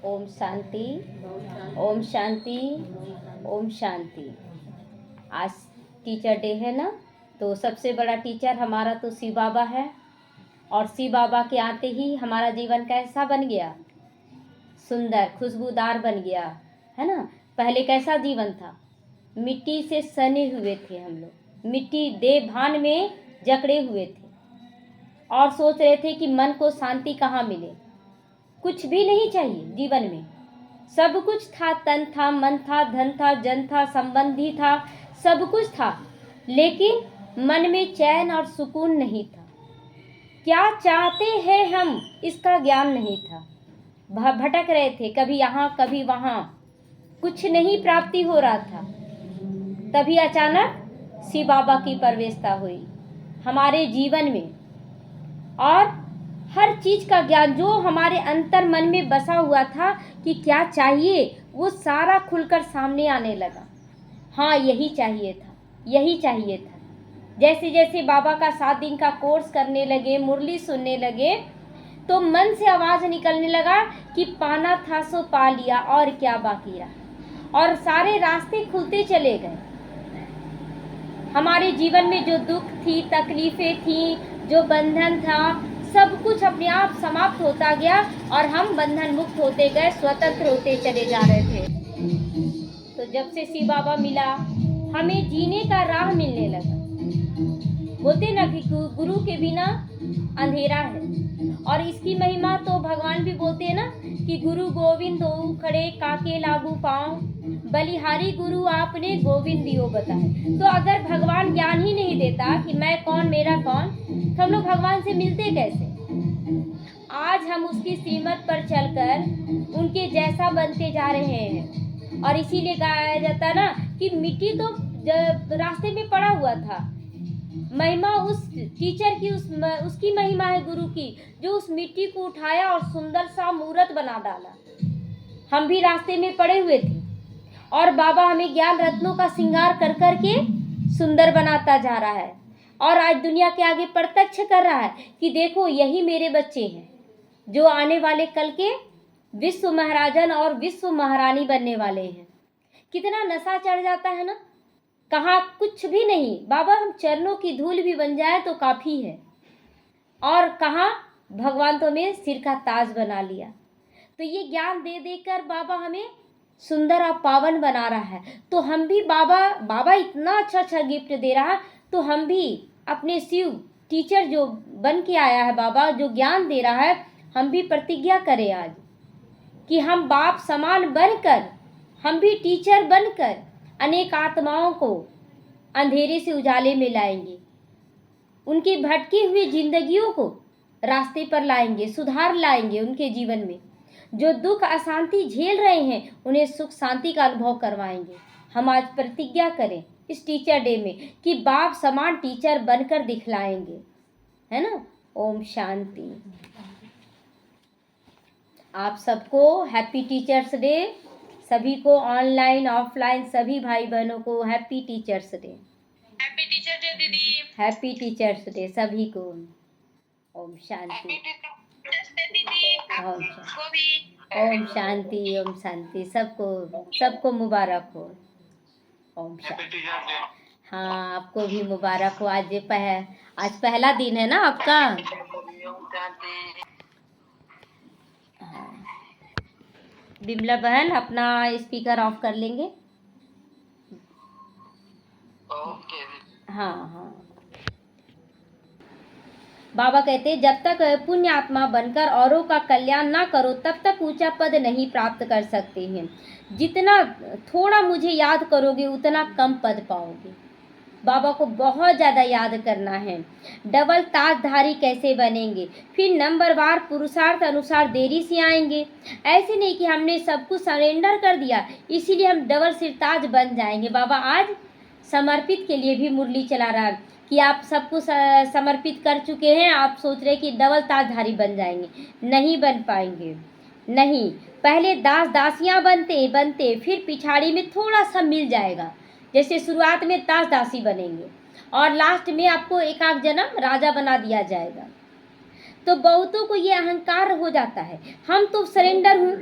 ओम शांति, ओम शांति, ओम शांति। आज teacher day है ना, तो सबसे बड़ा टीचर हमारा तो शिव बाबा है। और शिव बाबा के आते ही हमारा जीवन कैसा बन गया, सुंदर खुशबूदार बन गया, है ना। पहले कैसा जीवन था, मिट्टी से सने हुए थे हम लोग, मिट्टी देह भान में जकड़े हुए थे और सोच रहे थे कि मन को शांति कहाँ मिले। कुछ भी नहीं चाहिए जीवन में, सब कुछ था, तन था, मन था, धन था, जन था, संबंधी था, सब कुछ था, लेकिन मन में चैन और सुकून नहीं था। क्या चाहते हैं हम, इसका ज्ञान नहीं था। भटक रहे थे, कभी यहाँ कभी वहाँ, कुछ नहीं प्राप्ति हो रहा था। तभी अचानक शिव बाबा की प्रवेशता हुई हमारे जीवन में, और हर चीज का ज्ञान जो हमारे अंतर मन में बसा हुआ था कि क्या चाहिए, वो सारा खुलकर सामने आने लगा। हाँ, यही चाहिए था, यही चाहिए था। जैसे जैसे बाबा का 7 दिन का कोर्स करने लगे, मुरली सुनने लगे, तो मन से आवाज निकलने लगा कि पाना था सो पा लिया, और क्या बाकी रहा। और सारे रास्ते खुलते चले गए। हमारे जीवन में जो दुख थी, तकलीफें थी, जो बंधन था, सब कुछ अपने आप समाप्त होता गया और हम बंधन मुक्त होते गए, स्वतंत्र होते चले जा रहे थे। तो जब से शिव बाबा मिला, हमें जीने का राह मिलने लगा। बोलते ना कि गुरु के बिना अंधेरा है, और इसकी महिमा तो भगवान भी बोलते हैं ना कि गुरु गोविंद दो खड़े काके लागू पाओ, बलिहारी गुरु आपने गोविंद दियो बताए। तो अगर भगवान ज्ञान ही नहीं देता कि मैं कौन, मेरा कौन, तो हम लोग भगवान से मिलते कैसे। आज हम उसकी श्रीमत पर चलकर उनके जैसा बनते जा रहे हैं। और इसीलिए कहा जाता है ना कि मिट्टी तो रास्ते में पड़ा हुआ था, महिमा उस टीचर की, उसकी महिमा है गुरु की, जो उस मिट्टी को उठाया और सुंदर सा मूर्त बना डाला। हम भी रास्ते में पड़े हुए थे, और बाबा हमें ज्ञान रत्नों का श्रृंगार कर करके सुंदर बनाता जा रहा है, और आज दुनिया के आगे प्रत्यक्ष कर रहा है कि देखो यही मेरे बच्चे हैं, जो आने वाले कल के विश्व महाराजन और विश्व महारानी बनने वाले हैं। कितना नशा चढ़ जाता है ना, कहाँ कुछ भी नहीं, बाबा हम चरणों की धूल भी बन जाए तो काफ़ी है, और कहाँ भगवान तो हमें सिर का ताज बना लिया। तो ये ज्ञान दे देकर बाबा हमें सुंदर और पावन बना रहा है। तो हम भी बाबा इतना अच्छा अच्छा गिफ्ट दे रहा है, तो हम भी अपने शिव टीचर जो बन के आया है बाबा, जो ज्ञान दे रहा है, हम भी प्रतिज्ञा करें आज कि हम बाप समान बनकर, हम भी टीचर बनकर अनेक आत्माओं को अंधेरे से उजाले में लाएंगे, उनकी भटकी हुई जिंदगियों को रास्ते पर लाएंगे, सुधार लाएंगे उनके जीवन में। जो दुख अशांति झेल रहे हैं, उन्हें सुख शांति का अनुभव करवाएंगे। हम आज प्रतिज्ञा करें इस टीचर डे में कि बाप समान टीचर बनकर दिखलाएंगे, है ना। ओम शांति। आप सबको हैप्पी टीचर्स डे, सभी को ऑनलाइन ऑफलाइन सभी भाई बहनों को happy teachers day. Happy teacher day दीदी। हैप्पी टीचर्स डे सभी को। ओम शांति। ओम शांति, ओम शांति। सबको मुबारक हो। ओम शांति। हाँ, आपको भी मुबारक हो। आज पहला दिन है ना आपका। बिमला बहन अपना स्पीकर ऑफ कर लेंगे। हाँ। बाबा कहते हैं जब तक पुण्य आत्मा बनकर औरों का कल्याण ना करो, तब तक ऊंचा पद नहीं प्राप्त कर सकते हैं। जितना थोड़ा मुझे याद करोगे, उतना कम पद पाओगे। बाबा को बहुत ज़्यादा याद करना है। डबल ताजधारी कैसे बनेंगे, फिर नंबरवार पुरुषार्थ अनुसार देरी से आएंगे। ऐसे नहीं कि हमने सब कुछ सरेंडर कर दिया इसीलिए हम डबल सिरताज बन जाएंगे। बाबा आज समर्पित के लिए भी मुरली चला रहा है कि आप सब कुछ समर्पित कर चुके हैं, आप सोच रहे कि डबल ताजधारी बन जाएंगे। नहीं बन पाएंगे, नहीं। पहले दास दासियाँ बनते बनते फिर पिछाड़ी में थोड़ा सा मिल जाएगा। जैसे शुरुआत में दास दासी बनेंगे और लास्ट में आपको एक आध जन्म राजा बना दिया जाएगा। तो बहुतों को ये अहंकार हो जाता है, हम तो सरेंडर हूँ,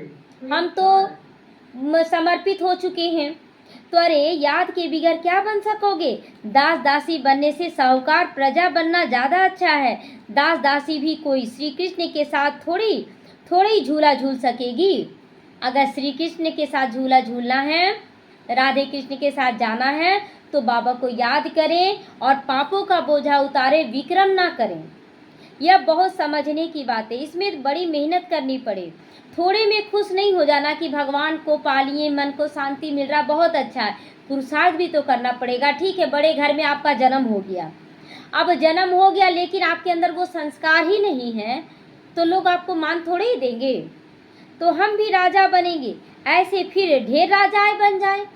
हम तो समर्पित हो चुके हैं। तो अरे याद के बिगैर क्या बन सकोगे? दास दासी बनने से साहूकार प्रजा बनना ज़्यादा अच्छा है। दास दासी भी कोई श्री कृष्ण के साथ थोड़ी थोड़ी झूला झूल सकेगी। अगर श्री कृष्ण के साथ झूला झूलना है, राधे कृष्ण के साथ जाना है, तो बाबा को याद करें और पापों का बोझा उतारे, विक्रम ना करें। यह बहुत समझने की बात है, इसमें बड़ी मेहनत करनी पड़े। थोड़े में खुश नहीं हो जाना कि भगवान को पा लिए, मन को शांति मिल रहा, बहुत अच्छा है। पुरुषार्थ भी तो करना पड़ेगा। ठीक है, बड़े घर में आपका जन्म हो गया, अब जन्म हो गया लेकिन आपके अंदर वो संस्कार ही नहीं है, तो लोग आपको मान थोड़े ही देंगे। तो हम भी राजा बनेंगे, ऐसे फिर ढेर राजाएं बन जाए।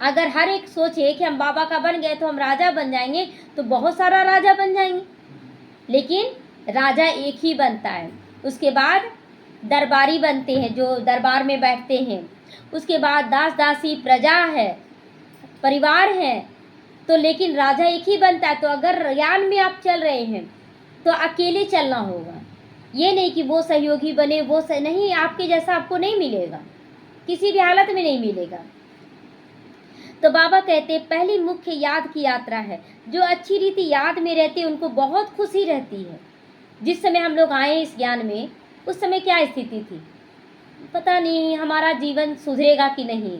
अगर हर एक सोचे कि हम बाबा का बन गए तो हम राजा बन जाएंगे, तो बहुत सारा राजा बन जाएंगे। लेकिन राजा एक ही बनता है, उसके बाद दरबारी बनते हैं जो दरबार में बैठते हैं, उसके बाद दास दासी प्रजा है, परिवार है, तो लेकिन राजा एक ही बनता है। तो अगर यान में आप चल रहे हैं तो अकेले चलना होगा, ये नहीं कि वो सहयोगी बने, वो नहीं, आपके जैसा आपको नहीं मिलेगा, किसी भी हालत में नहीं मिलेगा। तो बाबा कहते हैं पहली मुख्य याद की यात्रा है। जो अच्छी रीति याद में रहते हैं उनको बहुत खुशी रहती है। जिस समय हम लोग आए इस ज्ञान में, उस समय क्या स्थिति थी पता नहीं, हमारा जीवन सुधरेगा कि नहीं,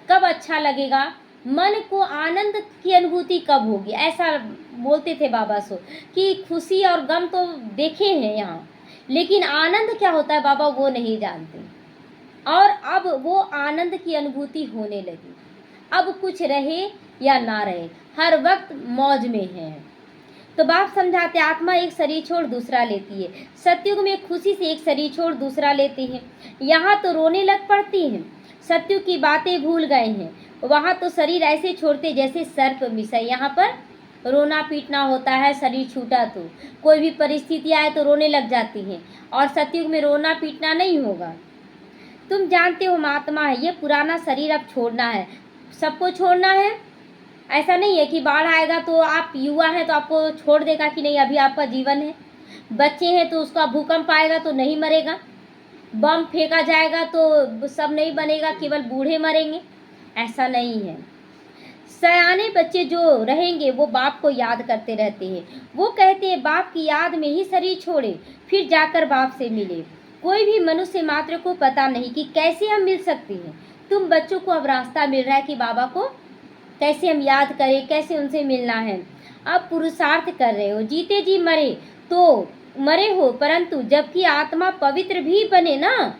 कब अच्छा लगेगा, मन को आनंद की अनुभूति कब होगी, ऐसा बोलते थे बाबा सो कि खुशी और गम तो देखे हैं यहाँ, लेकिन आनंद क्या होता है बाबा वो नहीं जानते। और अब वो आनंद की अनुभूति होने लगी। अब कुछ रहे या ना रहे, हर वक्त मौज में है। तो बाप समझाते आत्मा एक शरीर छोड़ दूसरा लेती है। सतयुग में खुशी से एक शरीर छोड़ दूसरा लेते हैं, यहाँ तो रोने लग पड़ती हैं। सतयुग की बातें भूल गए हैं, वहाँ तो शरीर ऐसे छोड़ते जैसे सर्प मिसाई। यहाँ पर रोना पीटना होता है, शरीर छूटा तो कोई भी परिस्थिति आए तो रोने लग जाती हैं, और सतयुग में रोना पीटना नहीं होगा। तुम जानते हो हम आत्मा है, ये पुराना शरीर अब छोड़ना है, सबको छोड़ना है। ऐसा नहीं है कि बाढ़ आएगा तो आप युवा हैं तो आपको छोड़ देगा कि नहीं, अभी आपका जीवन है। बच्चे हैं तो उसका भूकंप आएगा तो नहीं मरेगा, बम फेंका जाएगा तो सब नहीं बनेगा, केवल बूढ़े मरेंगे, ऐसा नहीं है। सयाने बच्चे जो रहेंगे वो बाप को याद करते रहते हैं। वो कहते हैं बाप की याद में ही शरीर छोड़े, फिर जाकर बाप से मिले। कोई भी मनुष्य मात्र को पता नहीं कि कैसे हम मिल सकते हैं। तुम बच्चों को अब रास्ता मिल रहा है कि बाबा को कैसे हम याद करें, कैसे उनसे मिलना है। अब पुरुषार्थ कर रहे हो, जीते जी मरे तो मरे हो, परंतु जबकि आत्मा पवित्र भी बने ना।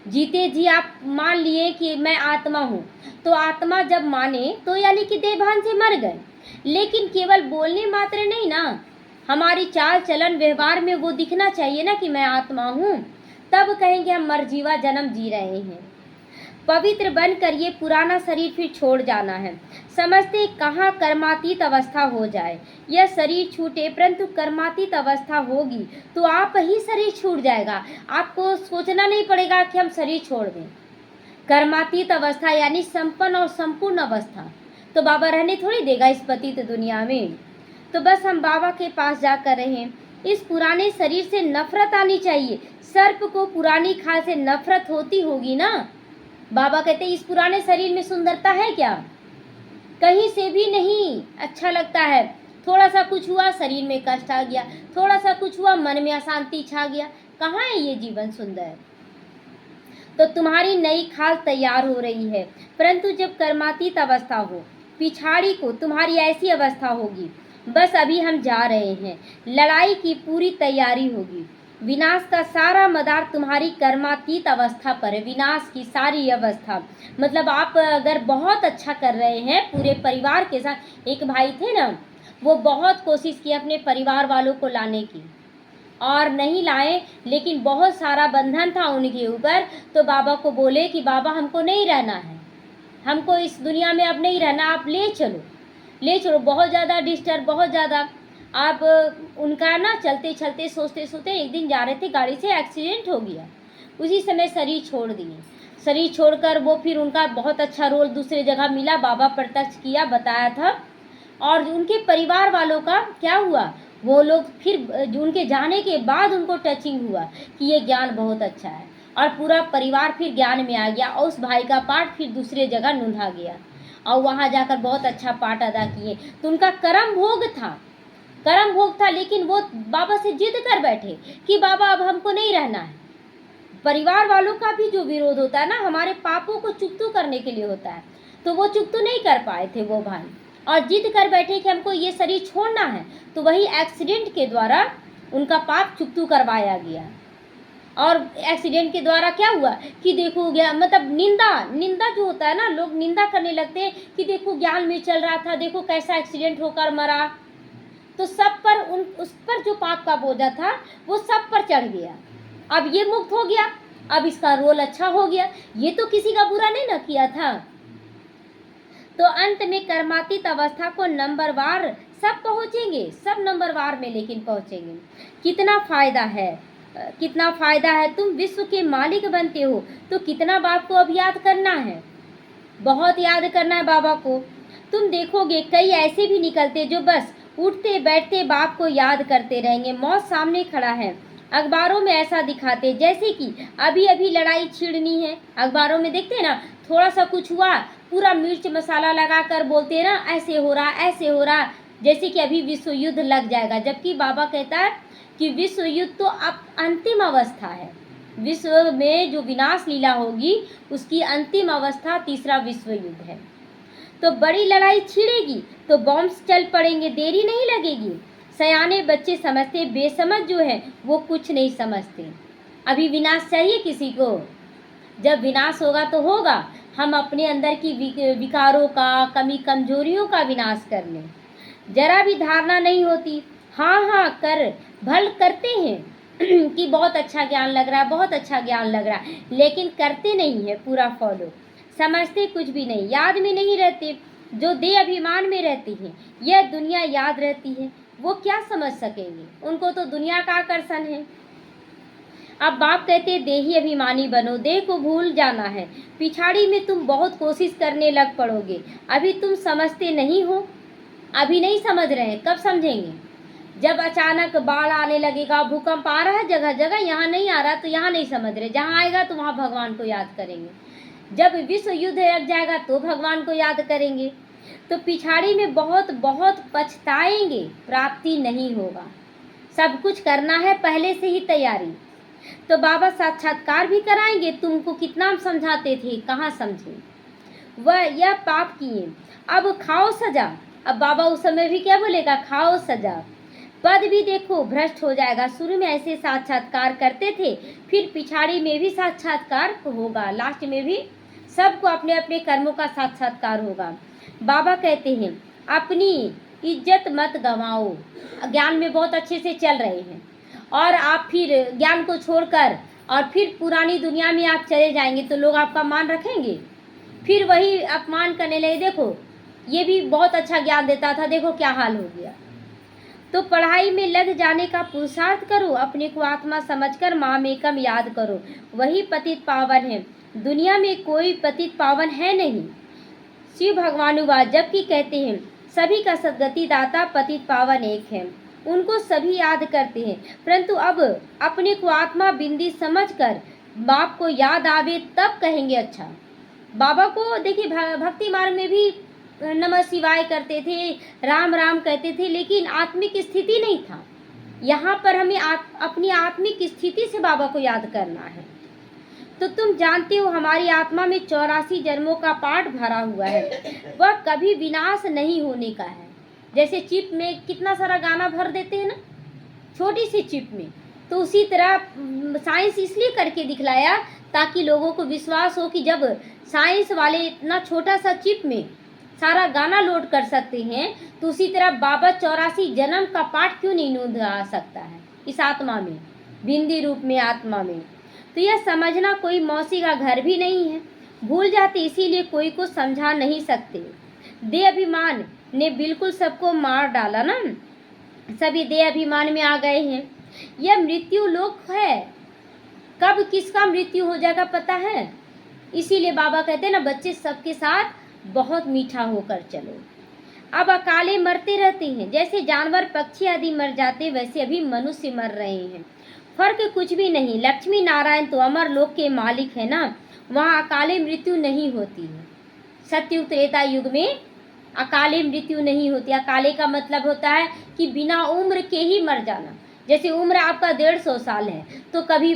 जीते जी आप मान लिए कि मैं आत्मा हूँ, तो आत्मा जब माने तो यानी कि देवभान से मर गए। लेकिन केवल बोलने मात्र नहीं ना, हमारी चाल चलन व्यवहार में वो दिखना चाहिए ना कि मैं आत्मा हूँ, तब कहेंगे हम मरजीवा जन्म जी रहे हैं। पवित्र बनकर ये पुराना शरीर फिर छोड़ जाना है। समझते कहाँ कर्मातीत अवस्था हो जाए, यह शरीर छूटे, परंतु कर्मातीत अवस्था होगी तो आप ही शरीर छूट जाएगा। आपको सोचना नहीं पड़ेगा कि हम शरीर छोड़ दें। कर्मातीत अवस्था यानी संपन्न और संपूर्ण अवस्था, तो बाबा रहने थोड़ी देगा इस पतित दुनिया में। तो बस हम बाबा के पास जाकर रहें। इस पुराने शरीर से नफरत आनी चाहिए। सर्प को पुरानी खाल से नफरत होती होगी ना। बाबा कहते इस पुराने शरीर में सुंदरता है क्या? कहीं से भी नहीं अच्छा लगता है। थोड़ा सा कुछ हुआ शरीर में कष्ट आ गया, थोड़ा सा कुछ हुआ मन में अशांति छा गया। कहाँ है ये जीवन सुंदर? तो तुम्हारी नई खाल तैयार हो रही है, परंतु जब कर्मातीत अवस्था हो, पिछाड़ी को तुम्हारी ऐसी अवस्था होगी। बस अभी हम जा रहे हैं, लड़ाई की पूरी तैयारी होगी। विनाश का सारा मदार तुम्हारी कर्मातीत अवस्था पर है। विनाश की सारी अवस्था मतलब आप अगर बहुत अच्छा कर रहे हैं पूरे परिवार के साथ। एक भाई थे ना, वो बहुत कोशिश की अपने परिवार वालों को लाने की और नहीं लाए, लेकिन बहुत सारा बंधन था उनके ऊपर। तो बाबा को बोले कि बाबा हमको नहीं रहना है, हमको इस दुनिया में अब नहीं रहना, आप ले चलो ले चलो। बहुत ज़्यादा डिस्टर्ब, बहुत ज़्यादा। आप उनका ना चलते चलते सोचते सोचते एक दिन जा रहे थे, गाड़ी से एक्सीडेंट हो गया। उसी समय शरीर छोड़ दिए। शरीर छोड़कर वो फिर उनका बहुत अच्छा रोल दूसरे जगह मिला, बाबा प्रत्यक्ष किया, बताया था। और उनके परिवार वालों का क्या हुआ, वो लोग फिर उनके जाने के बाद उनको टचिंग हुआ कि ये ज्ञान बहुत अच्छा है। और पूरा परिवार फिर ज्ञान में आ गया और उस भाई का पाठ फिर दूसरे जगह ढूंढा गया और वहाँ जाकर बहुत अच्छा पाठ अदा किए। तो उनका कर्म भोग था, लेकिन वो बाबा से जिद कर बैठे कि बाबा अब हमको नहीं रहना है। परिवार वालों का भी जो विरोध होता है ना, हमारे पापों को चुकतू करने के लिए होता है, तो वो चुकतू नहीं कर पाए थे वो भाई, और जिद कर बैठे कि हमको ये शरीर छोड़ना है। तो वही एक्सीडेंट के द्वारा उनका पाप चुकतू करवाया गया। और एक्सीडेंट के द्वारा क्या हुआ कि देखो गया, मतलब निंदा जो होता है ना, लोग निंदा करने लगते हैं कि देखो ज्ञान में चल रहा था, देखो कैसा एक्सीडेंट होकर मरा। तो सब पर उस पर जो पाप का बोझा था वो सब पर चढ़ गया। अब ये मुक्त हो गया, अब इसका रोल अच्छा हो गया, ये तो किसी का बुरा नहीं ना किया था। तो अंत में कर्मातीत अवस्था को नंबरवार सब पहुंचेंगे, सब नंबरवार में लेकिन पहुंचेंगे। कितना फायदा है, तुम विश्व के मालिक बनते हो तो कितना बाप को अब याद करना है, बहुत याद करना है बाबा को। तुम देखोगे कई ऐसे भी निकलते जो बस उठते बैठते बाप को याद करते रहेंगे, मौत सामने खड़ा है। अखबारों में ऐसा दिखाते जैसे कि अभी अभी लड़ाई छिड़नी है। अखबारों में देखते हैं ना, थोड़ा सा कुछ हुआ पूरा मिर्च मसाला लगा कर बोलते हैं ना, ऐसे हो रहा, जैसे कि अभी विश्व युद्ध लग जाएगा। जबकि बाबा कहता है कि विश्व युद्ध तो अब अंतिम अवस्था है, विश्व में जो विनाश लीला होगी उसकी अंतिम अवस्था तीसरा विश्व युद्ध है। तो बड़ी लड़ाई छिड़ेगी तो बॉम्ब्स चल पड़ेंगे, देरी नहीं लगेगी। सयाने बच्चे समझते, बेसमझ जो है वो कुछ नहीं समझते। अभी विनाश चाहिए किसी को? जब विनाश होगा तो होगा, हम अपने अंदर की विकारों का, कमी कमजोरियों का विनाश कर लें। जरा भी धारणा नहीं होती, हाँ भल करते हैं कि बहुत अच्छा ज्ञान लग रहा है, लेकिन करते नहीं है पूरा फॉलो, समझते कुछ भी नहीं, याद में नहीं रहते। जो देह अभिमान में रहती हैं, यह दुनिया याद रहती है, वो क्या समझ सकेंगे, उनको तो दुनिया का आकर्षण है। अब बाप कहते देही अभिमानी बनो, देह को भूल जाना है, पिछाड़ी में तुम बहुत कोशिश करने लग पड़ोगे। अभी तुम समझते नहीं हो, अभी नहीं समझ रहे हैं, कब समझेंगे? जब अचानक बाढ़ आने लगेगा, भूकंप आ रहा है जगह जगह, यहाँ नहीं आ रहा तो यहाँ नहीं समझ रहे, जहाँ आएगा तो वहाँ भगवान को याद करेंगे। जब विश्व युद्ध लग जाएगा तो भगवान को याद करेंगे। तो पिछाड़ी में बहुत पछताएंगे, प्राप्ति नहीं होगा। सब कुछ करना है पहले से ही तैयारी। तो बाबा साक्षात्कार भी कराएंगे, तुमको कितना समझाते थे, कहाँ समझे। वह यह पाप किए, अब खाओ सजा। अब बाबा उस समय भी क्या बोलेगा, खाओ सजा। पद भी देखो भ्रष्ट हो जाएगा। शुरू में ऐसे साक्षात्कार करते थे, फिर पिछाड़ी में भी साक्षात्कार होगा, लास्ट में भी सबको अपने अपने कर्मों का साक्षात्कार होगा। बाबा कहते हैं अपनी इज्जत मत गंवाओ। ज्ञान में बहुत अच्छे से चल रहे हैं और आप फिर ज्ञान को छोड़कर और फिर पुरानी दुनिया में आप चले जाएंगे तो लोग आपका मान रखेंगे, फिर वही अपमान करने लगे। देखो ये भी बहुत अच्छा ज्ञान देता था, देखो क्या हाल हो गया। तो पढ़ाई में लग जाने का पुरुषार्थ करो, अपने को आत्मा समझकर मामेकम याद करो, वही पतित पावन है, दुनिया में कोई पतित पावन है नहीं। शिव भगवानुवाद, जबकि कहते हैं सभी का सद्गति दाता पतित पावन एक है, उनको सभी याद करते हैं, परंतु अब अपने को आत्मा बिंदी समझकर बाप को याद आवे तब कहेंगे अच्छा। बाबा को देखिए भक्ति मार्ग में भी नमः शिवाय करते थे, राम राम कहते थे, लेकिन आत्मिक स्थिति नहीं था। यहाँ पर हमें अपनी आत्मिक स्थिति से बाबा को याद करना है। तो तुम जानते हो हमारी आत्मा में 84 जन्मों का पाठ भरा हुआ है, वह कभी विनाश नहीं होने का है। जैसे चिप में कितना सारा गाना भर देते हैं ना, छोटी सी चिप में, तो उसी तरह साइंस इसलिए करके दिखलाया ताकि लोगों को विश्वास हो कि जब साइंस वाले इतना छोटा सा चिप में सारा गाना लोड कर सकते हैं, तो उसी तरह बाबा 84 जन्म का पाठ क्यों नहीं नोंदा सकता है इस आत्मा में, बिंदी रूप में आत्मा में। तो यह समझना कोई मौसी का घर भी नहीं है, भूल जाते इसीलिए कोई को समझा नहीं सकते। देह अभिमान ने बिल्कुल सबको मार डाला ना, सभी देह अभिमान में आ गए हैं। यह मृत्यु लोक है, कब किसका मृत्यु हो जाएगा पता है। इसीलिए बाबा कहते हैं ना, बच्चे सबके साथ बहुत मीठा होकर चलो। अब अकाले मरते रहते हैं, जैसे जानवर पक्षी आदि मर जाते वैसे अभी मनुष्य मर रहे हैं। फर्क कुछ भी नहीं। लक्ष्मी नारायण तो अमर लोक के मालिक है ना, वहाँ अकाले मृत्यु नहीं होती है। सतयुग त्रेता युग में अकाले मृत्यु नहीं होती। अकाले का मतलब होता है कि बिना उम्र के ही मर जाना। जैसे उम्र आपका 150 साल है तो कभी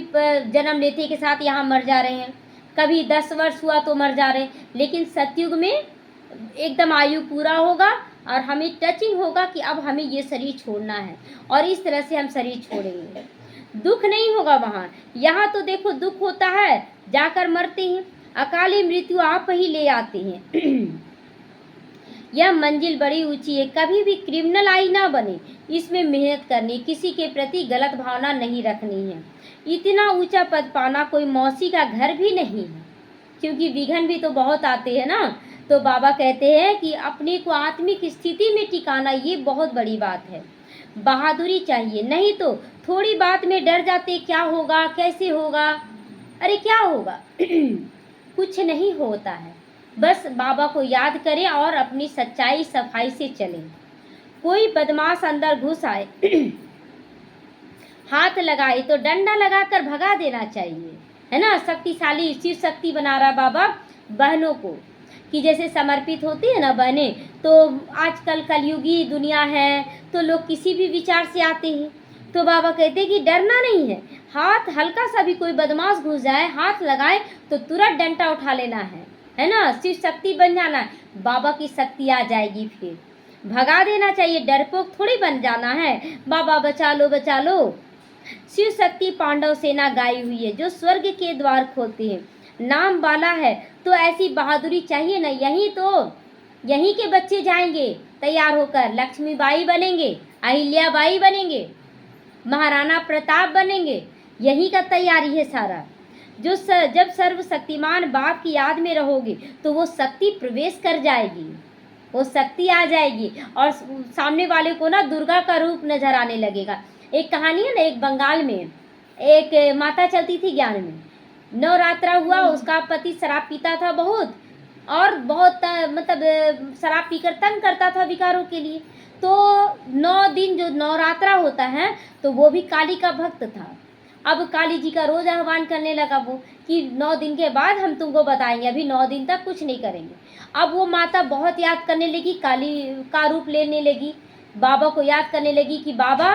जन्म लेते के साथ यहाँ मर जा रहे हैं, कभी 10 वर्ष हुआ तो मर जा रहे हैं, लेकिन सतयुग में एकदम आयु पूरा होगा और हमें टचिंग होगा कि अब हमें ये शरीर छोड़ना है, और इस तरह से हम शरीर छोड़ेंगे। दुख नहीं होगा वहाँ। यहाँ तो देखो दुख होता है, जाकर मरते हैं। अकाली मृत्यु आप ही ले आते हैं। यह मंजिल बड़ी ऊंची है, कभी भी क्रिमिनल आई ना बने, इसमें मेहनत करनी, किसी के प्रति गलत भावना नहीं रखनी है। इतना ऊंचा पद पाना कोई मौसी का घर भी नहीं है, क्योंकि विघ्न भी तो बहुत आते हैं ना। तो बाबा कहते हैं कि अपने को आत्मिक स्थिति में टिकाना ये बहुत बड़ी बात है। बहादुरी चाहिए, नहीं तो थोड़ी बात में डर जाते, क्या होगा कैसे होगा, अरे क्या होगा। कुछ नहीं होता है, बस बाबा को याद करें और अपनी सच्चाई सफाई से चलें। कोई बदमाश अंदर घुस आए, हाथ लगाए तो डंडा लगाकर भगा देना चाहिए, है ना। शक्तिशाली शिव शक्ति बना रहा बाबा बहनों को, कि जैसे समर्पित होती है ना बहनें, तो आजकल कलयुगी दुनिया है तो लोग किसी भी विचार से आते हैं। तो बाबा कहते हैं कि डरना नहीं है, हाथ हल्का सा भी कोई बदमाश घुस जाए, हाथ लगाए तो तुरंत डंडा उठा लेना है ना। शिव शक्ति बन जाना है, बाबा की शक्ति आ जाएगी, फिर भगा देना चाहिए। डरपोक थोड़ी बन जाना है, बाबा बचा लो बचा लो। शिव शक्ति पांडव सेना गाई हुई है जो स्वर्ग के द्वार खोलते हैं। नाम वाला है तो ऐसी बहादुरी चाहिए ना। यहीं के बच्चे जाएंगे तैयार होकर, लक्ष्मीबाई बनेंगे, अहिल्याबाई बनेंगे, महाराणा प्रताप बनेंगे, यहीं का तैयारी है सारा। जब सर्वशक्तिमान बाप की याद में रहोगे तो वो शक्ति प्रवेश कर जाएगी, वो शक्ति आ जाएगी और सामने वाले को ना दुर्गा का रूप नजर आने लगेगा। एक कहानी है ना, एक बंगाल में एक माता चलती थी ज्ञान में, नवरात्रा हुआ, उसका पति शराब पीता था बहुत, और बहुत मतलब शराब पीकर तंग करता था विकारों के लिए। तो 9 दिन जो नवरात्रा होता है तो वो भी काली का भक्त था। अब काली जी का रोज आह्वान करने लगा वो, कि 9 दिन के बाद हम तुमको बताएंगे, अभी 9 दिन तक कुछ नहीं करेंगे। अब वो माता बहुत याद करने लगी, काली का रूप लेने लगी, बाबा को याद करने लगी कि बाबा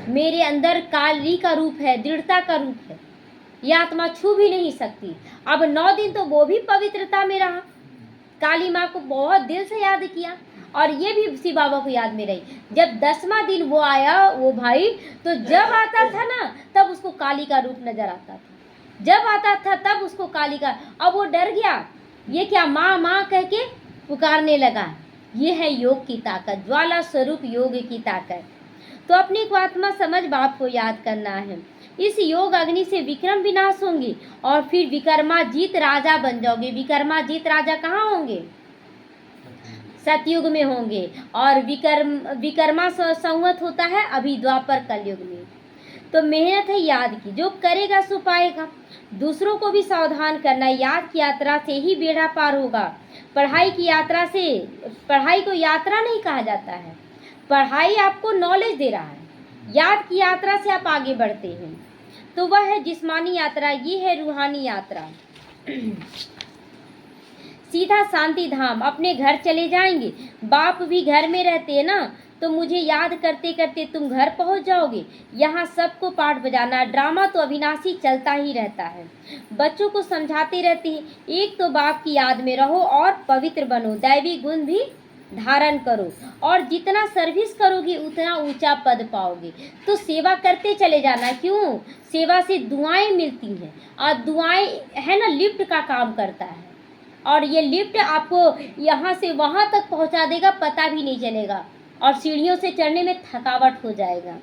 मेरे अंदर काली का रूप है, दृढ़ता का रूप है, ये आत्मा छू भी नहीं सकती। अब 9 दिन तो वो भी पवित्रता में रहा, काली माँ को बहुत दिल से याद किया, और ये भी शिव बाबा को याद में रही। जब 10वां दिन वो आया वो भाई, तो जब आता था ना तब उसको काली का रूप नजर आता था, जब आता था तब उसको काली का, अब वो डर गया, ये क्या माँ माँ कह के पुकारने लगा। ये है योग की ताकत, ज्वाला स्वरूप योग की ताकत। तो अपनी को आत्मा समझ बाप को याद करना है। इस योग अग्नि से विक्रम विनाश होंगे और फिर विक्रमाजीत राजा बन जाओगे। विक्रमाजीत राजा कहाँ होंगे? सतयुग में होंगे, और विक्रमा संवत होता है अभी द्वापर कलयुग में। तो मेहनत है याद की, जो करेगा सो पाएगा। दूसरों को भी सावधान करना, याद की यात्रा से ही बेड़ा पार होगा। पढ़ाई को यात्रा नहीं कहा जाता है, पढ़ाई आपको नॉलेज दे रहा है, याद की यात्रा से आप आगे बढ़ते हैं। तो वह है जिस्मानी यात्रा, ये है रूहानी यात्रा। सीधा शांति धाम, अपने घर चले जाएंगे। बाप भी घर में रहते हैं ना, तो मुझे याद करते करते तुम घर पहुंच जाओगे। यहाँ सबको पाठ बजाना, ड्रामा तो अविनाशी चलता ही रहता है। बच्चों को समझाते रहते हैं, एक तो बाप की याद में रहो और पवित्र बनो, दैवी गुण भी धारण करो, और जितना सर्विस करोगे उतना ऊंचा पद पाओगे। तो सेवा करते चले जाना, क्यों? सेवा से दुआएं मिलती हैं, और दुआएं है ना लिफ्ट का काम करता है, और ये लिफ्ट आपको यहाँ से वहाँ तक पहुँचा देगा, पता भी नहीं चलेगा, और सीढ़ियों से चढ़ने में थकावट हो जाएगा।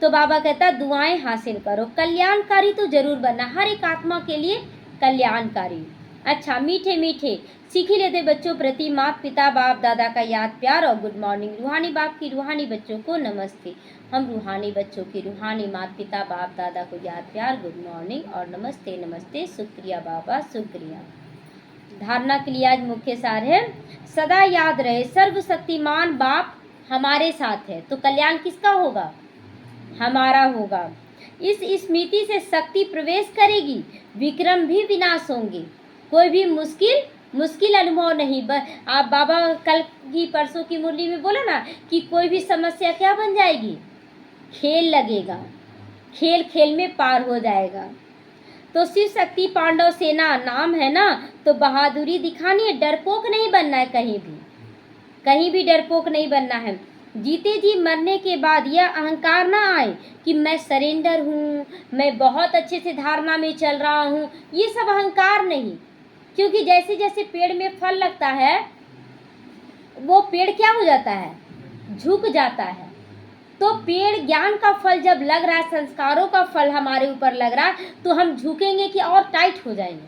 तो बाबा कहता दुआएं हासिल करो, कल्याणकारी तो जरूर बनना, हर एक आत्मा के लिए कल्याणकारी। अच्छा, मीठे मीठे सीख ही लेते बच्चों प्रति माता पिता बाप दादा का याद प्यार और गुड मॉर्निंग। रूहानी बाप की रूहानी बच्चों को नमस्ते। हम रूहानी बच्चों की रूहानी माता पिता बाप दादा को याद प्यार, गुड मॉर्निंग और नमस्ते नमस्ते, शुक्रिया बाबा शुक्रिया। धारणा के लिए आज मुख्य सार है, सदा याद रहे सर्वशक्तिमान बाप हमारे साथ है, तो कल्याण किसका होगा? हमारा होगा। इस स्मृति से शक्ति प्रवेश करेगी, विक्रम भी विनाश होंगे, कोई भी मुश्किल अनुभव नहीं। आप बाबा कल की परसों की मुरली में बोला ना कि कोई भी समस्या क्या बन जाएगी, खेल लगेगा, खेल खेल में पार हो जाएगा। तो शिव शक्ति पांडव सेना नाम है ना, तो बहादुरी दिखानी है, डरपोक नहीं बनना है, कहीं भी डरपोक नहीं बनना है। जीते जी मरने के बाद यह अहंकार ना आए कि मैं सरेंडर हूँ, मैं बहुत अच्छे से धारणा में चल रहा हूँ, ये सब अहंकार नहीं। क्योंकि जैसे जैसे पेड़ में फल लगता है, वो पेड़ क्या हो जाता है, झुक जाता है। तो पेड़ ज्ञान का फल जब लग रहा है, संस्कारों का फल हमारे ऊपर लग रहा है, तो हम झुकेंगे कि और टाइट हो जाएंगे,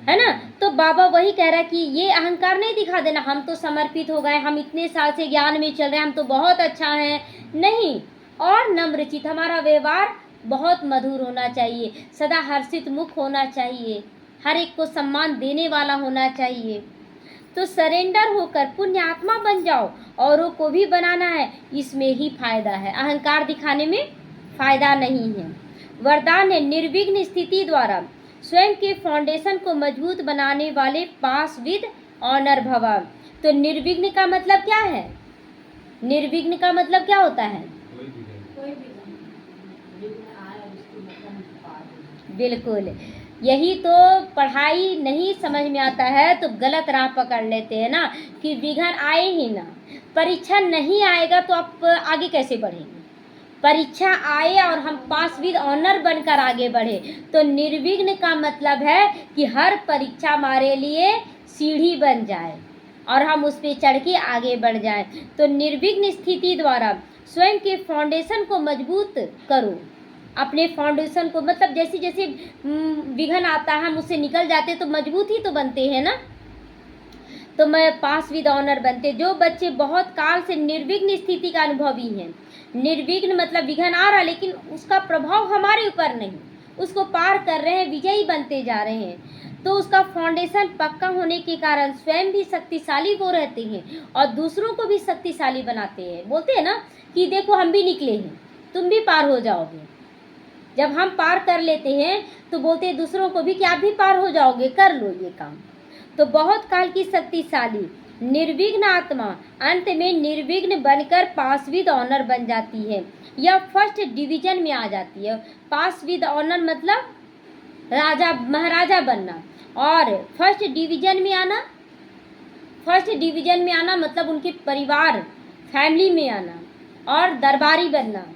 है ना। तो बाबा वही कह रहा है कि ये अहंकार नहीं दिखा देना, हम तो समर्पित हो गए, हम इतने साल से ज्ञान में चल रहे हैं, हम तो बहुत अच्छा हैं, नहीं। और नम्रचित, हमारा व्यवहार बहुत मधुर होना चाहिए, सदा हर्षित मुख होना चाहिए, हर एक को सम्मान देने वाला होना चाहिए। तो सरेंडर होकर पुण्य आत्मा बन जाओ, औरों को भी बनाना है, इसमें ही फायदा है, अहंकार दिखाने में फायदा नहीं है। वरदान है, निर्विघ्न स्थिति द्वारा स्वयं के फाउंडेशन को मजबूत बनाने वाले पास विद ऑनर भवा। तो निर्विघ्न का मतलब क्या है, निर्विघ्न का मतलब क्या होता है, बिल्कुल यही तो पढ़ाई नहीं समझ में आता है तो गलत राह पकड़ लेते हैं ना, कि विघ्न आए ही ना, परीक्षा नहीं आएगा तो आप आगे कैसे बढ़ेंगे, परीक्षा आए और हम पास विद ऑनर बनकर आगे बढ़े। तो निर्विघ्न का मतलब है कि हर परीक्षा हमारे लिए सीढ़ी बन जाए और हम उस पर चढ़ के आगे बढ़ जाएं। तो निर्विघ्न स्थिति द्वारा स्वयं के फाउंडेशन को मजबूत करो, अपने फाउंडेशन को, मतलब जैसे जैसे विघ्न आता है हम उससे निकल जाते तो मजबूत ही तो बनते हैं ना। तो मैं पास विद ऑनर बनते। जो बच्चे बहुत काल से निर्विघ्न स्थिति का अनुभवी हैं, निर्विघ्न मतलब विघ्न आ रहा लेकिन उसका प्रभाव हमारे ऊपर नहीं, उसको पार कर रहे हैं, विजयी बनते जा रहे हैं, तो उसका फाउंडेशन पक्का होने के कारण स्वयं भी शक्तिशाली वो रहते हैं और दूसरों को भी शक्तिशाली बनाते हैं। बोलते हैं ना कि देखो हम भी निकले हैं, तुम भी पार हो जाओगे। जब हम पार कर लेते हैं तो बोलते हैं दूसरों को भी कि आप भी पार हो जाओगे, कर लो ये काम। तो बहुत काल की शक्तिशाली निर्विघ्न आत्मा अंत में निर्विघ्न बनकर पास विद ऑनर बन जाती है, यह फर्स्ट डिवीजन में आ जाती है। पास विद ऑनर मतलब राजा महाराजा बनना, और फर्स्ट डिवीजन में आना, फर्स्ट डिवीजन में आना मतलब उनके परिवार फैमिली में आना और दरबारी बनना।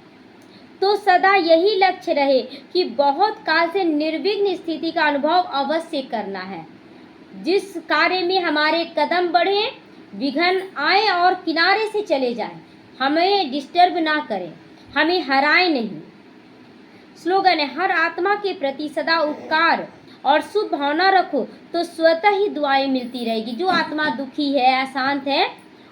तो सदा यही लक्ष्य रहे कि बहुत काल से निर्विघ्न स्थिति का अनुभव अवश्य करना है। जिस कार्य में हमारे कदम बढ़े, विघ्न आए और किनारे से चले जाएं, हमें डिस्टर्ब ना करें, हमें हराए नहीं। स्लोगन है, हर आत्मा के प्रति सदा उपकार और शुभ भावना रखो तो स्वतः ही दुआएं मिलती रहेगी। जो आत्मा दुखी है, अशांत है,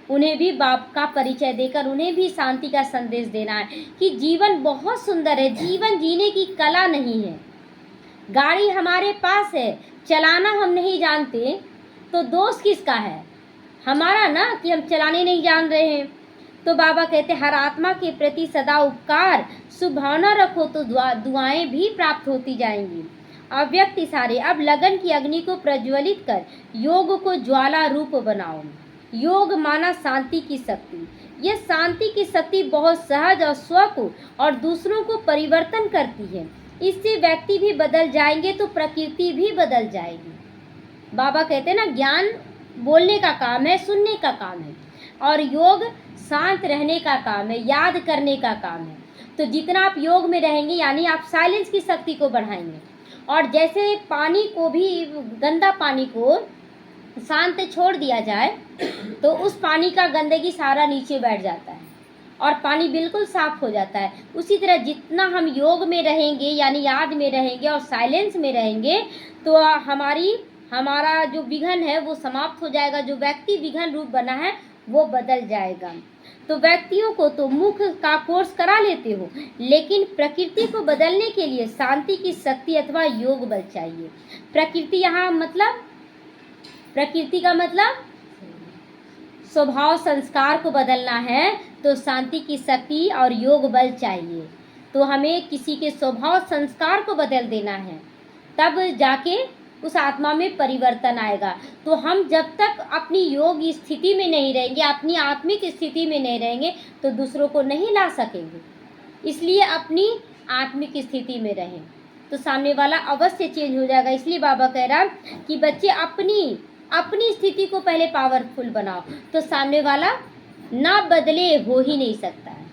उन्हें भी बाप का परिचय देकर उन्हें भी शांति का संदेश देना है कि जीवन बहुत सुंदर है, जीवन जीने की कला नहीं है। गाड़ी हमारे पास है, चलाना हम नहीं जानते तो दोष किसका है, हमारा ना, कि हम चलाने नहीं जान रहे हैं। तो बाबा कहते हर आत्मा के प्रति सदा उपकार शुभ भावना रखो तो दुआएं भी प्राप्त होती जाएंगी। अव्यक्त इशारे, अब लगन की अग्नि को प्रज्वलित कर योग को ज्वाला रूप बनाओ। योग माना शांति की शक्ति, यह शांति की शक्ति बहुत सहज और स्वको और दूसरों को परिवर्तन करती है। इससे व्यक्ति भी बदल जाएंगे तो प्रकृति भी बदल जाएगी। बाबा कहते हैं ना, ज्ञान बोलने का काम है, सुनने का काम है, और योग शांत रहने का काम है, याद करने का काम है। तो जितना आप योग में रहेंगे यानी आप साइलेंस की शक्ति को बढ़ाएंगे। और जैसे पानी को भी, गंदा पानी को शांत छोड़ दिया जाए तो उस पानी का गंदगी सारा नीचे बैठ जाता है और पानी बिल्कुल साफ हो जाता है। उसी तरह जितना हम योग में रहेंगे यानी याद में रहेंगे और साइलेंस में रहेंगे तो हमारा जो विघ्न है वो समाप्त हो जाएगा। जो व्यक्ति विघ्न रूप बना है वो बदल जाएगा। तो व्यक्तियों को तो मुख का कोर्स करा लेते हो, लेकिन प्रकृति को बदलने के लिए शांति की शक्ति अथवा योग बल चाहिए। प्रकृति यहाँ मतलब, प्रकृति का मतलब स्वभाव संस्कार को बदलना है तो शांति की शक्ति और योग बल चाहिए। तो हमें किसी के स्वभाव संस्कार को बदल देना है, तब जाके उस आत्मा में परिवर्तन आएगा। तो हम जब तक अपनी योग स्थिति में नहीं रहेंगे, अपनी आत्मिक स्थिति में नहीं रहेंगे, तो दूसरों को नहीं ला सकेंगे। इसलिए अपनी आत्मिक स्थिति में रहें, तो सामने वाला अवश्य चेंज हो जाएगा। इसलिए बाबा कह रहा कि बच्चे अपनी स्थिति को पहले पावरफुल बनाओ, तो सामने वाला ना बदले हो ही नहीं सकता है।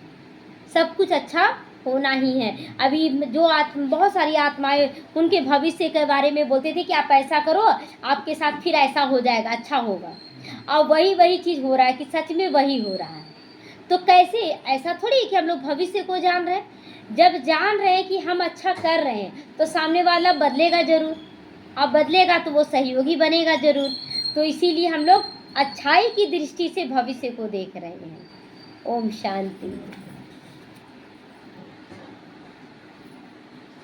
सब कुछ अच्छा होना ही है। अभी जो बहुत सारी आत्माएं उनके भविष्य के बारे में बोलते थे कि आप ऐसा करो, आपके साथ फिर ऐसा हो जाएगा, अच्छा होगा, और वही चीज़ हो रहा है कि सच में वही हो रहा है। तो कैसे? ऐसा थोड़ी कि हम लोग भविष्य को जान रहे हैं। जब जान रहे हैं कि हम अच्छा कर रहे हैं, तो सामने वाला बदलेगा ज़रूर, और बदलेगा तो वो सहयोगी बनेगा ज़रूर। तो इसीलिए हम लोग अच्छाई की दृष्टि से भविष्य को देख रहे हैं। ओम शांति।